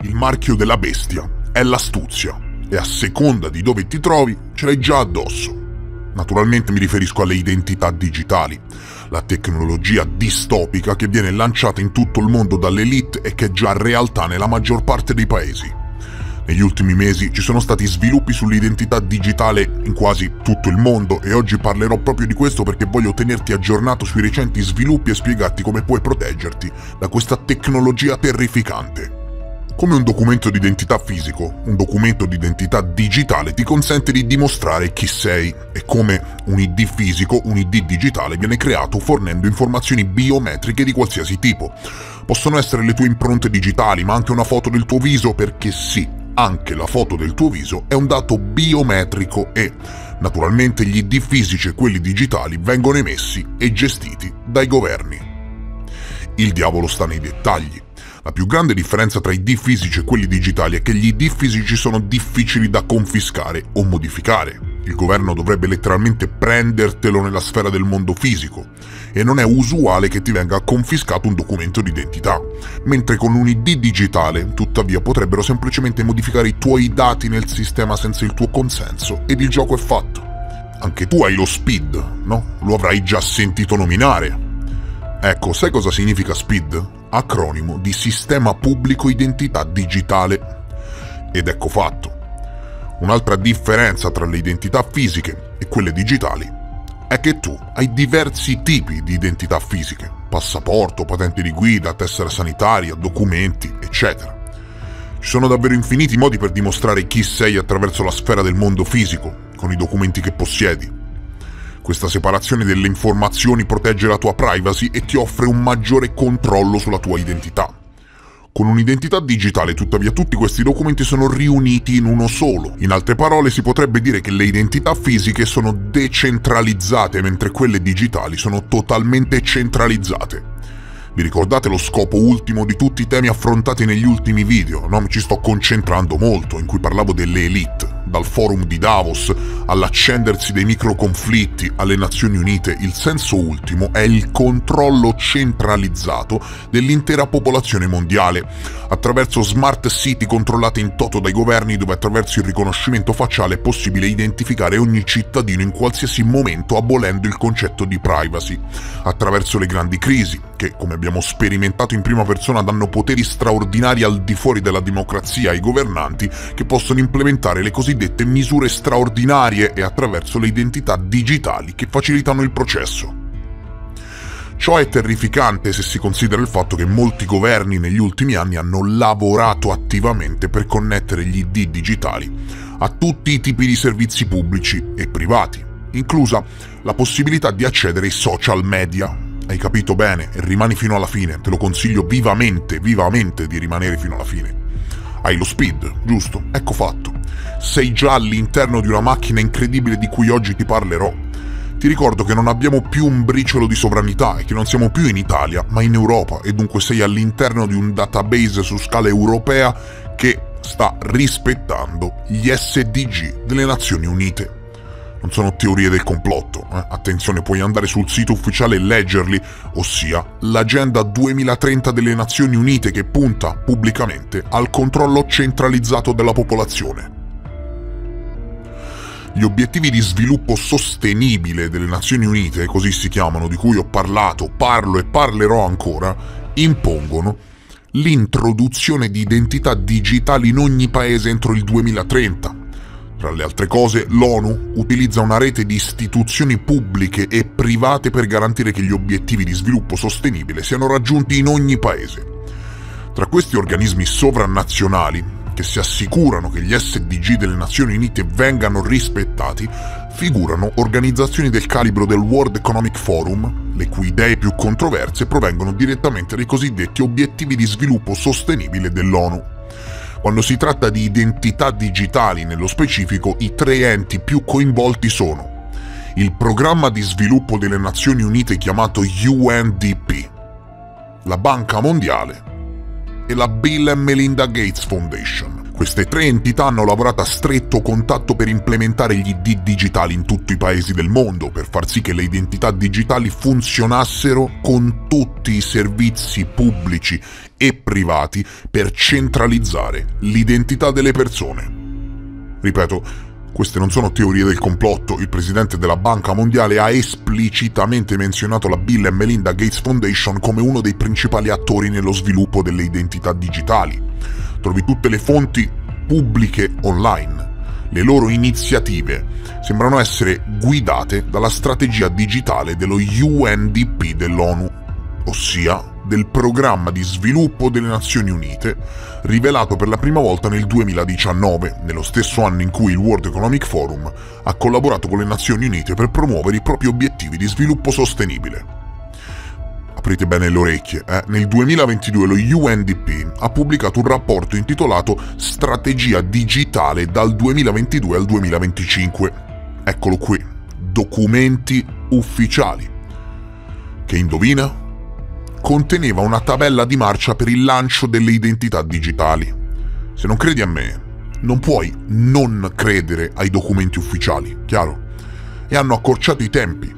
Il marchio della bestia è l'astuzia e a seconda di dove ti trovi ce l'hai già addosso. Naturalmente mi riferisco alle identità digitali, la tecnologia distopica che viene lanciata in tutto il mondo dall'elite e che è già realtà nella maggior parte dei paesi. Negli ultimi mesi ci sono stati sviluppi sull'identità digitale in quasi tutto il mondo e oggi parlerò proprio di questo perché voglio tenerti aggiornato sui recenti sviluppi e spiegarti come puoi proteggerti da questa tecnologia terrificante. Come un documento di identità fisico, un documento di identità digitale ti consente di dimostrare chi sei e come un ID fisico, un ID digitale viene creato fornendo informazioni biometriche di qualsiasi tipo. Possono essere le tue impronte digitali, ma anche una foto del tuo viso, perché sì, anche la foto del tuo viso è un dato biometrico e, naturalmente, gli ID fisici e quelli digitali vengono emessi e gestiti dai governi. Il diavolo sta nei dettagli. La più grande differenza tra i ID fisici e quelli digitali è che gli ID fisici sono difficili da confiscare o modificare. Il governo dovrebbe letteralmente prendertelo nella sfera del mondo fisico e non è usuale che ti venga confiscato un documento di identità, mentre con un ID digitale, tuttavia, potrebbero semplicemente modificare i tuoi dati nel sistema senza il tuo consenso ed il gioco è fatto. Anche tu hai lo SPID, no? Lo avrai già sentito nominare. Ecco, sai cosa significa SPID? Acronimo di Sistema Pubblico Identità Digitale. Ed ecco fatto. Un'altra differenza tra le identità fisiche e quelle digitali è che tu hai diversi tipi di identità fisiche: passaporto, patente di guida, tessera sanitaria, documenti, eccetera. Ci sono davvero infiniti modi per dimostrare chi sei attraverso la sfera del mondo fisico, con i documenti che possiedi. Questa separazione delle informazioni protegge la tua privacy e ti offre un maggiore controllo sulla tua identità. Con un'identità digitale, tuttavia, tutti questi documenti sono riuniti in uno solo. In altre parole, si potrebbe dire che le identità fisiche sono decentralizzate, mentre quelle digitali sono totalmente centralizzate. Vi ricordate lo scopo ultimo di tutti i temi affrontati negli ultimi video? No, mi ci sto concentrando molto, in cui parlavo delle elite. Dal forum di Davos all'accendersi dei microconflitti alle Nazioni Unite, il senso ultimo è il controllo centralizzato dell'intera popolazione mondiale, attraverso smart city controllate in toto dai governi, dove attraverso il riconoscimento facciale è possibile identificare ogni cittadino in qualsiasi momento, abolendo il concetto di privacy, attraverso le grandi crisi, che, come abbiamo sperimentato in prima persona, danno poteri straordinari al di fuori della democrazia ai governanti, che possono implementare le cosiddette misure straordinarie e attraverso le identità digitali che facilitano il processo. Ciò è terrificante se si considera il fatto che molti governi negli ultimi anni hanno lavorato attivamente per connettere gli ID digitali a tutti i tipi di servizi pubblici e privati, inclusa la possibilità di accedere ai social media. Hai capito bene e rimani fino alla fine, te lo consiglio vivamente di rimanere fino alla fine. Hai lo SPID, giusto? Ecco fatto. Sei già all'interno di una macchina incredibile di cui oggi ti parlerò. Ti ricordo che non abbiamo più un briciolo di sovranità e che non siamo più in Italia, ma in Europa, e dunque sei all'interno di un database su scala europea che sta rispettando gli SDG delle Nazioni Unite. Non sono teorie del complotto, attenzione, puoi andare sul sito ufficiale e leggerli, ossia l'Agenda 2030 delle Nazioni Unite, che punta pubblicamente al controllo centralizzato della popolazione. Gli obiettivi di sviluppo sostenibile delle Nazioni Unite, così si chiamano, di cui ho parlato, parlo e parlerò ancora, impongono l'introduzione di identità digitali in ogni paese entro il 2030. Tra le altre cose, l'ONU utilizza una rete di istituzioni pubbliche e private per garantire che gli obiettivi di sviluppo sostenibile siano raggiunti in ogni paese. Tra questi organismi sovranazionali, che si assicurano che gli SDG delle Nazioni Unite vengano rispettati, figurano organizzazioni del calibro del World Economic Forum, le cui idee più controverse provengono direttamente dai cosiddetti obiettivi di sviluppo sostenibile dell'ONU. Quando si tratta di identità digitali, nello specifico, i tre enti più coinvolti sono il Programma di Sviluppo delle Nazioni Unite chiamato UNDP, la Banca Mondiale e la Bill and Melinda Gates Foundation. Queste 3 entità hanno lavorato a stretto contatto per implementare gli ID digitali in tutti i paesi del mondo, per far sì che le identità digitali funzionassero con tutti i servizi pubblici e privati per centralizzare l'identità delle persone. Ripeto, queste non sono teorie del complotto, il presidente della Banca Mondiale ha esplicitamente menzionato la Bill e Melinda Gates Foundation come uno dei principali attori nello sviluppo delle identità digitali. Trovi tutte le fonti pubbliche online. Le loro iniziative sembrano essere guidate dalla strategia digitale dello UNDP dell'ONU, ossia del Programma di Sviluppo delle Nazioni Unite, rivelato per la prima volta nel 2019, nello stesso anno in cui il World Economic Forum ha collaborato con le Nazioni Unite per promuovere i propri obiettivi di sviluppo sostenibile. Aprite bene le orecchie, Nel 2022 lo UNDP ha pubblicato un rapporto intitolato Strategia digitale dal 2022 al 2025. Eccolo qui, documenti ufficiali. Che indovina? Conteneva una tabella di marcia per il lancio delle identità digitali. Se non credi a me, non puoi non credere ai documenti ufficiali, chiaro? E hanno accorciato i tempi.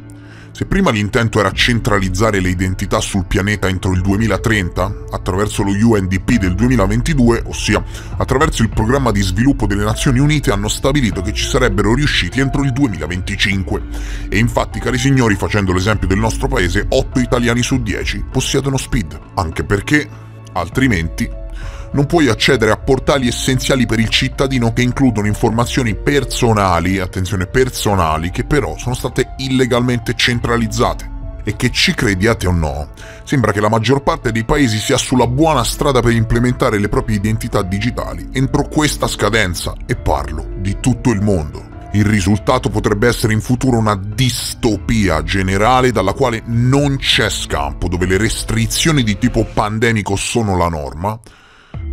Se prima l'intento era centralizzare le identità sul pianeta entro il 2030, attraverso lo UNDP del 2022, ossia attraverso il Programma di Sviluppo delle Nazioni Unite, hanno stabilito che ci sarebbero riusciti entro il 2025. E infatti, cari signori, facendo l'esempio del nostro paese, 8 italiani su 10 possiedono SPID, anche perché, altrimenti, non puoi accedere a portali essenziali per il cittadino che includono informazioni personali, attenzione personali, che però sono state illegalmente centralizzate. E che ci crediate o no, sembra che la maggior parte dei paesi sia sulla buona strada per implementare le proprie identità digitali entro questa scadenza, e parlo di tutto il mondo. Il risultato potrebbe essere in futuro una distopia generale dalla quale non c'è scampo, dove le restrizioni di tipo pandemico sono la norma.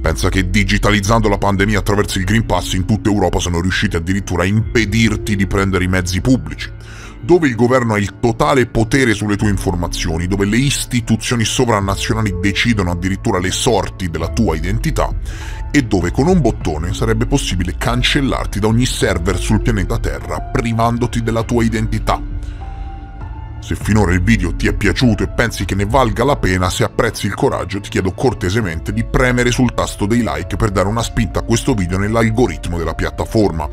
Pensa che digitalizzando la pandemia attraverso il Green Pass in tutta Europa sono riusciti addirittura a impedirti di prendere i mezzi pubblici, dove il governo ha il totale potere sulle tue informazioni, dove le istituzioni sovranazionali decidono addirittura le sorti della tua identità e dove con un bottone sarebbe possibile cancellarti da ogni server sul pianeta Terra privandoti della tua identità. Se finora il video ti è piaciuto e pensi che ne valga la pena, se apprezzi il coraggio, ti chiedo cortesemente di premere sul tasto dei like per dare una spinta a questo video nell'algoritmo della piattaforma.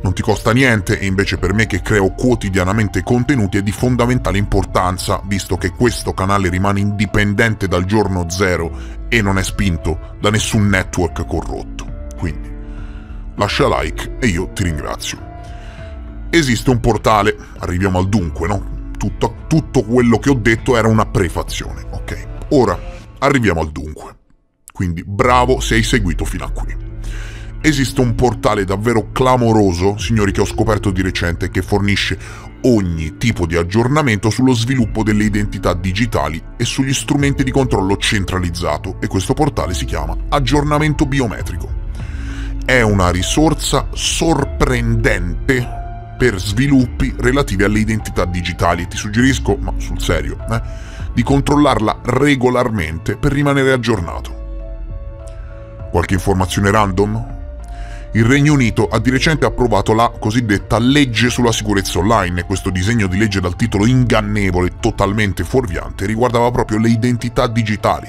Non ti costa niente e invece per me, che creo quotidianamente contenuti, è di fondamentale importanza, visto che questo canale rimane indipendente dal giorno zero e non è spinto da nessun network corrotto. Quindi lascia like e io ti ringrazio. Esiste un portale, arriviamo al dunque, no? Tutto quello che ho detto era una prefazione, ok? Ora arriviamo al dunque. Quindi bravo se hai seguito fino a qui. Esiste un portale davvero clamoroso, signori, che ho scoperto di recente, che fornisce ogni tipo di aggiornamento sullo sviluppo delle identità digitali e sugli strumenti di controllo centralizzato, e questo portale si chiama Aggiornamento Biometrico. È una risorsa sorprendente per sviluppi relativi alle identità digitali. Ti suggerisco, ma sul serio, di controllarla regolarmente per rimanere aggiornato. Qualche informazione random? Il Regno Unito ha di recente approvato la cosiddetta legge sulla sicurezza online, e questo disegno di legge dal titolo ingannevole e totalmente fuorviante riguardava proprio le identità digitali.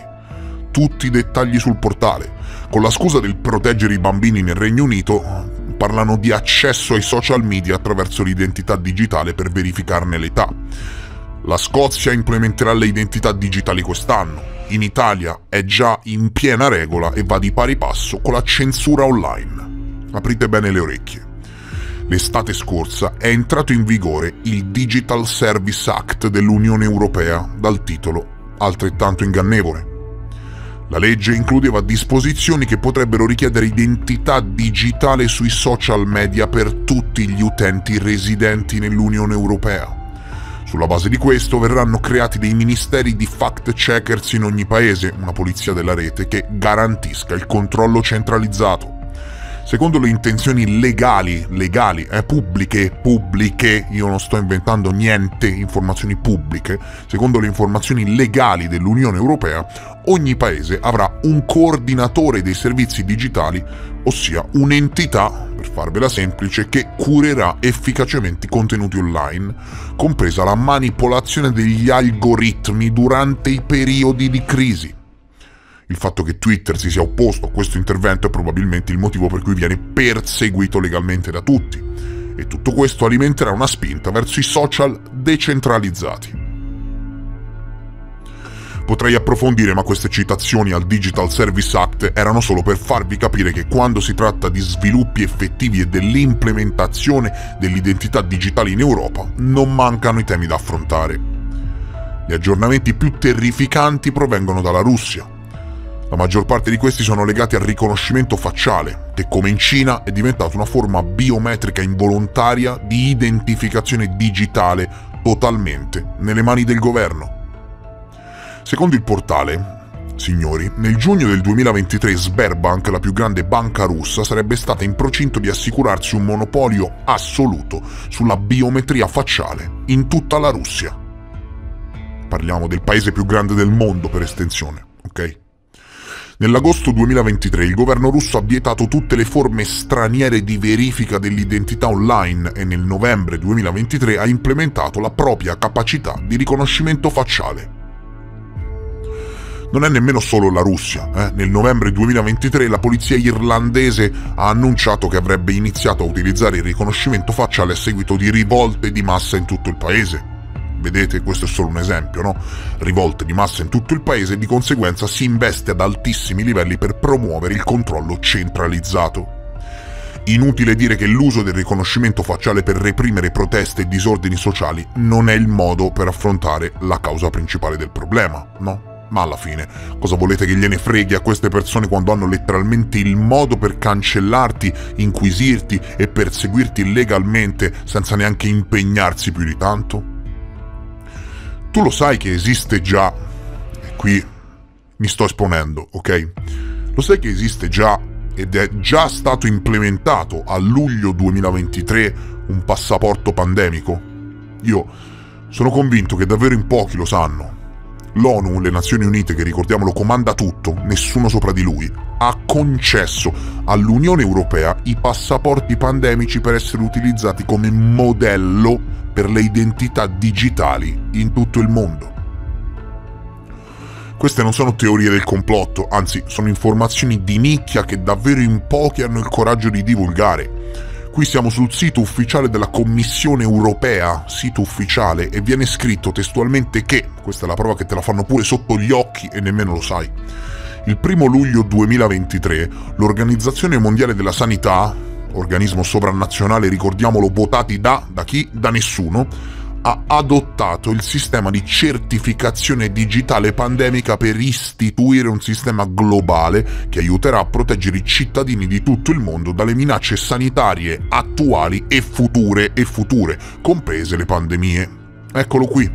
Tutti i dettagli sul portale. Con la scusa del proteggere i bambini nel Regno Unito, parlano di accesso ai social media attraverso l'identità digitale per verificarne l'età. La Scozia implementerà le identità digitali quest'anno. In Italia è già in piena regola e va di pari passo con la censura online. Aprite bene le orecchie. L'estate scorsa è entrato in vigore il Digital Service Act dell'Unione Europea, dal titolo altrettanto ingannevole. La legge includeva disposizioni che potrebbero richiedere identità digitale sui social media per tutti gli utenti residenti nell'Unione Europea. Sulla base di questo verranno creati dei ministeri di fact-checkers in ogni paese, una polizia della rete che garantisca il controllo centralizzato. Secondo le intenzioni legali, pubbliche, io non sto inventando niente, informazioni pubbliche, secondo le informazioni legali dell'Unione Europea, ogni paese avrà un coordinatore dei servizi digitali, ossia un'entità, per farvela semplice, che curerà efficacemente i contenuti online, compresa la manipolazione degli algoritmi durante i periodi di crisi. Il fatto che Twitter si sia opposto a questo intervento è probabilmente il motivo per cui viene perseguito legalmente da tutti, e tutto questo alimenterà una spinta verso i social decentralizzati. Potrei approfondire, ma queste citazioni al Digital Service Act erano solo per farvi capire che quando si tratta di sviluppi effettivi e dell'implementazione dell'identità digitale in Europa, non mancano i temi da affrontare. Gli aggiornamenti più terrificanti provengono dalla Russia. La maggior parte di questi sono legati al riconoscimento facciale, che come in Cina è diventato una forma biometrica involontaria di identificazione digitale totalmente nelle mani del governo. Secondo il portale, signori, nel giugno del 2023 Sberbank, la più grande banca russa, sarebbe stata in procinto di assicurarsi un monopolio assoluto sulla biometria facciale in tutta la Russia. Parliamo del paese più grande del mondo per estensione, ok? Nell'agosto 2023 il governo russo ha vietato tutte le forme straniere di verifica dell'identità online e nel novembre 2023 ha implementato la propria capacità di riconoscimento facciale. Non è nemmeno solo la Russia. Nel novembre 2023 la polizia irlandese ha annunciato che avrebbe iniziato a utilizzare il riconoscimento facciale a seguito di rivolte di massa in tutto il paese. Vedete, questo è solo un esempio, no? Rivolte di massa in tutto il paese e di conseguenza si investe ad altissimi livelli per promuovere il controllo centralizzato. Inutile dire che l'uso del riconoscimento facciale per reprimere proteste e disordini sociali non è il modo per affrontare la causa principale del problema, no? Ma alla fine, cosa volete che gliene freghi a queste persone quando hanno letteralmente il modo per cancellarti, inquisirti e perseguirti legalmente senza neanche impegnarsi più di tanto? Tu lo sai che esiste già, e qui mi sto esponendo, ok? Lo sai che esiste già ed è già stato implementato a luglio 2023 un passaporto pandemico? Io sono convinto che davvero in pochi lo sanno. L'ONU, le Nazioni Unite, che ricordiamolo comanda tutto, nessuno sopra di lui, ha concesso all'Unione Europea i passaporti pandemici per essere utilizzati come modello per le identità digitali in tutto il mondo. Queste non sono teorie del complotto, anzi sono informazioni di nicchia che davvero in pochi hanno il coraggio di divulgare. Qui siamo sul sito ufficiale della Commissione Europea, sito ufficiale, e viene scritto testualmente che, questa è la prova che te la fanno pure sotto gli occhi e nemmeno lo sai, il 1 luglio 2023 l'Organizzazione Mondiale della Sanità, organismo sovranazionale, ricordiamolo, votati da chi? Da nessuno, ha adottato il sistema di certificazione digitale pandemica per istituire un sistema globale che aiuterà a proteggere i cittadini di tutto il mondo dalle minacce sanitarie attuali e future, comprese le pandemie. Eccolo qui,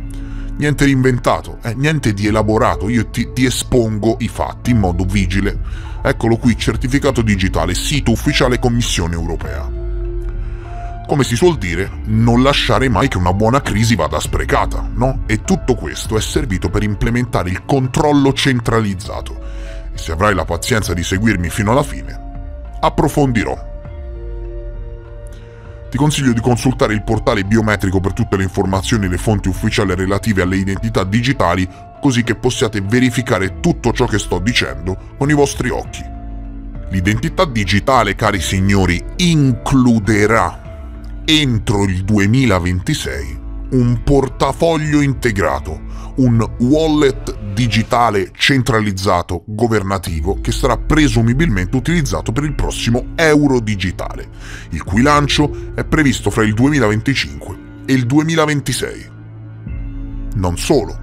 niente di inventato, niente di elaborato, io ti espongo i fatti in modo vigile. Eccolo qui, certificato digitale, sito ufficiale Commissione Europea. Come si suol dire, non lasciare mai che una buona crisi vada sprecata, no? E tutto questo è servito per implementare il controllo centralizzato. E se avrai la pazienza di seguirmi fino alla fine, approfondirò. Ti consiglio di consultare il portale biometrico per tutte le informazioni e le fonti ufficiali relative alle identità digitali, così che possiate verificare tutto ciò che sto dicendo con i vostri occhi. L'identità digitale, cari signori, includerà entro il 2026 un portafoglio integrato, un wallet digitale centralizzato governativo che sarà presumibilmente utilizzato per il prossimo euro digitale, il cui lancio è previsto fra il 2025 e il 2026. Non solo,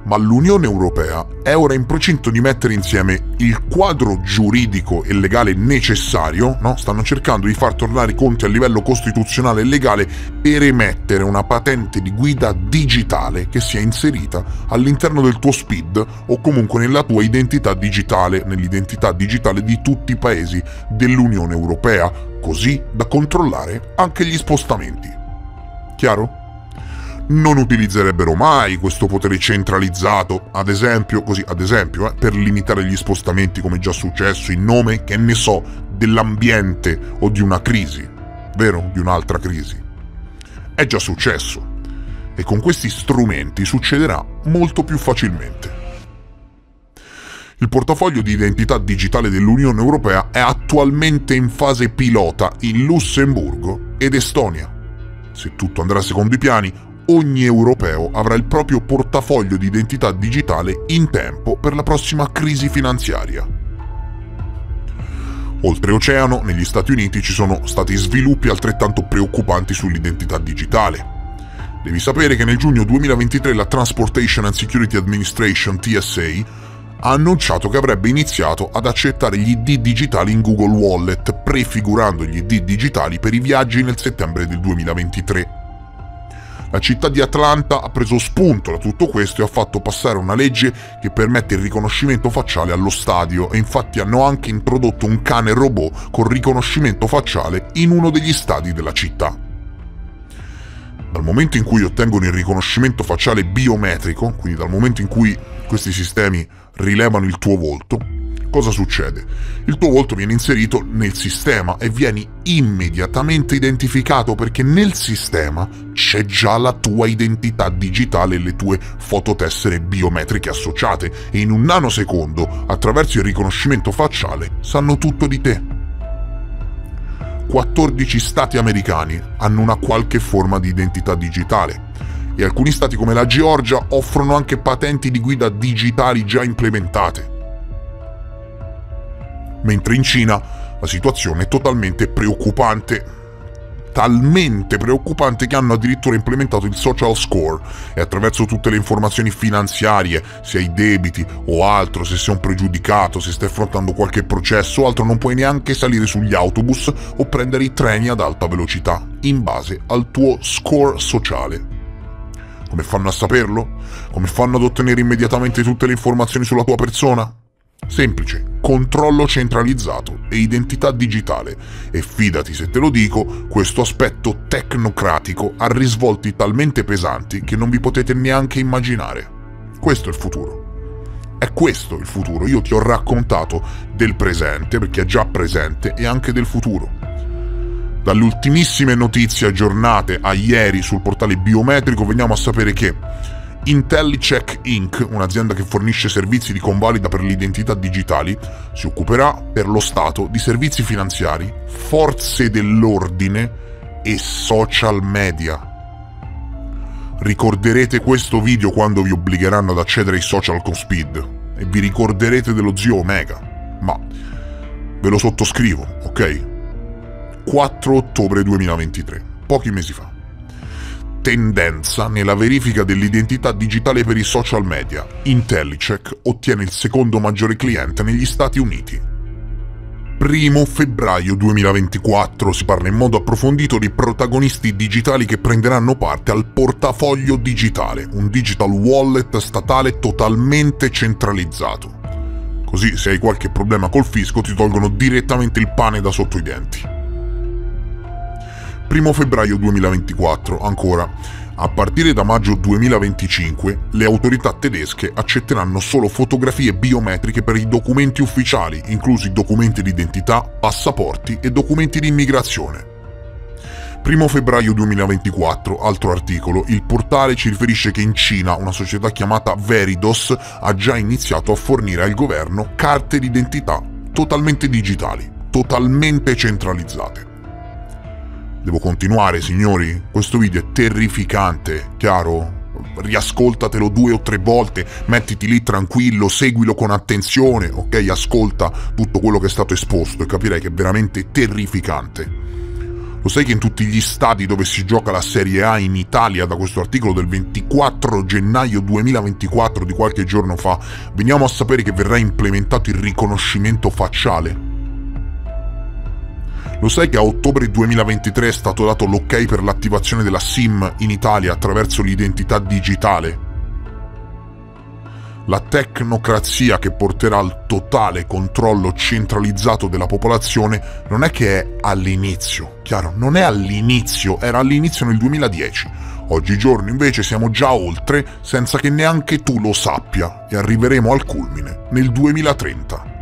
ma l'Unione Europea è ora in procinto di mettere insieme il quadro giuridico e legale necessario, no? Stanno cercando di far tornare i conti a livello costituzionale e legale per emettere una patente di guida digitale che sia inserita all'interno del tuo SPID o comunque nella tua identità digitale, nell'identità digitale di tutti i paesi dell'Unione Europea, così da controllare anche gli spostamenti. Chiaro? Non utilizzerebbero mai questo potere centralizzato, ad esempio, per limitare gli spostamenti come già successo in nome, che ne so, dell'ambiente o di una crisi, vero? Di un'altra crisi. È già successo e con questi strumenti succederà molto più facilmente. Il portafoglio di identità digitale dell'Unione Europea è attualmente in fase pilota in Lussemburgo ed Estonia. Se tutto andrà secondo i piani, ogni europeo avrà il proprio portafoglio di identità digitale in tempo per la prossima crisi finanziaria. Oltreoceano, negli Stati Uniti, ci sono stati sviluppi altrettanto preoccupanti sull'identità digitale. Devi sapere che nel giugno 2023 la Transportation and Security Administration, TSA, ha annunciato che avrebbe iniziato ad accettare gli ID digitali in Google Wallet, prefigurando gli ID digitali per i viaggi nel settembre del 2023. La città di Atlanta ha preso spunto da tutto questo e ha fatto passare una legge che permette il riconoscimento facciale allo stadio e infatti hanno anche introdotto un cane robot con riconoscimento facciale in uno degli stadi della città. Dal momento in cui ottengono il riconoscimento facciale biometrico, quindi dal momento in cui questi sistemi rilevano il tuo volto, cosa succede? Il tuo volto viene inserito nel sistema e vieni immediatamente identificato perché nel sistema c'è già la tua identità digitale e le tue fototessere biometriche associate e in un nanosecondo, attraverso il riconoscimento facciale, sanno tutto di te. 14 stati americani hanno una qualche forma di identità digitale e alcuni stati come la Georgia offrono anche patenti di guida digitali già implementate. Mentre in Cina la situazione è totalmente preoccupante, talmente preoccupante che hanno addirittura implementato il social score e attraverso tutte le informazioni finanziarie, se hai debiti o altro, se sei un pregiudicato, se stai affrontando qualche processo o altro, non puoi neanche salire sugli autobus o prendere i treni ad alta velocità, in base al tuo score sociale. Come fanno a saperlo? Come fanno ad ottenere immediatamente tutte le informazioni sulla tua persona? Semplice, controllo centralizzato e identità digitale. E fidati se te lo dico, questo aspetto tecnocratico ha risvolti talmente pesanti che non vi potete neanche immaginare. Questo è il futuro. È questo il futuro. Io ti ho raccontato del presente, perché è già presente, e anche del futuro. Dalle ultimissime notizie aggiornate a ieri sul portale biometrico veniamo a sapere che IntelliCheck Inc., un'azienda che fornisce servizi di convalida per le identità digitali, si occuperà per lo Stato di servizi finanziari, forze dell'ordine e social media. Ricorderete questo video quando vi obbligheranno ad accedere ai social con SPID e vi ricorderete dello zio Omega, ma ve lo sottoscrivo, ok? 4 ottobre 2023, pochi mesi fa. Tendenza nella verifica dell'identità digitale per i social media. IntelliCheck ottiene il secondo maggiore cliente negli Stati Uniti. 1 febbraio 2024 si parla in modo approfondito di protagonisti digitali che prenderanno parte al portafoglio digitale, un digital wallet statale totalmente centralizzato. Così se hai qualche problema col fisco ti tolgono direttamente il pane da sotto i denti. 1 febbraio 2024, ancora, a partire da maggio 2025, le autorità tedesche accetteranno solo fotografie biometriche per i documenti ufficiali, inclusi documenti di identità, passaporti e documenti di immigrazione. 1 febbraio 2024, altro articolo, il portale ci riferisce che in Cina una società chiamata Veridos ha già iniziato a fornire al governo carte d'identità totalmente digitali, totalmente centralizzate. Devo continuare, signori? Questo video è terrificante, chiaro? Riascoltatelo 2 o 3 volte, mettiti lì tranquillo, seguilo con attenzione, ok? Ascolta tutto quello che è stato esposto e capirai che è veramente terrificante. Lo sai che in tutti gli stati dove si gioca la Serie A in Italia, da questo articolo del 24 gennaio 2024 di qualche giorno fa, veniamo a sapere che verrà implementato il riconoscimento facciale? Lo sai che a ottobre 2023 è stato dato l'ok per l'attivazione della SIM in Italia attraverso l'identità digitale? La tecnocrazia che porterà al totale controllo centralizzato della popolazione non è che è all'inizio, chiaro, non è all'inizio, era all'inizio nel 2010. Oggigiorno invece siamo già oltre senza che neanche tu lo sappia e arriveremo al culmine nel 2030.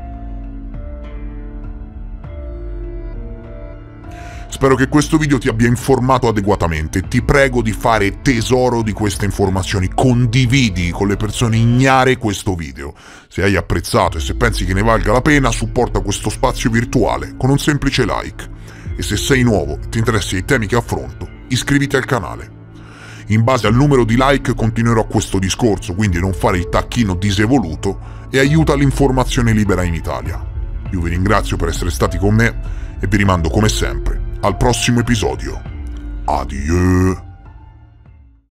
Spero che questo video ti abbia informato adeguatamente. Ti prego di fare tesoro di queste informazioni. Condividi con le persone ignare questo video. Se hai apprezzato e se pensi che ne valga la pena, supporta questo spazio virtuale con un semplice like. E se sei nuovo e ti interessi ai temi che affronto, iscriviti al canale. In base al numero di like continuerò questo discorso, quindi non fare il tacchino disevoluto e aiuta l'informazione libera in Italia. Io vi ringrazio per essere stati con me e vi rimando come sempre al prossimo episodio. Adieu!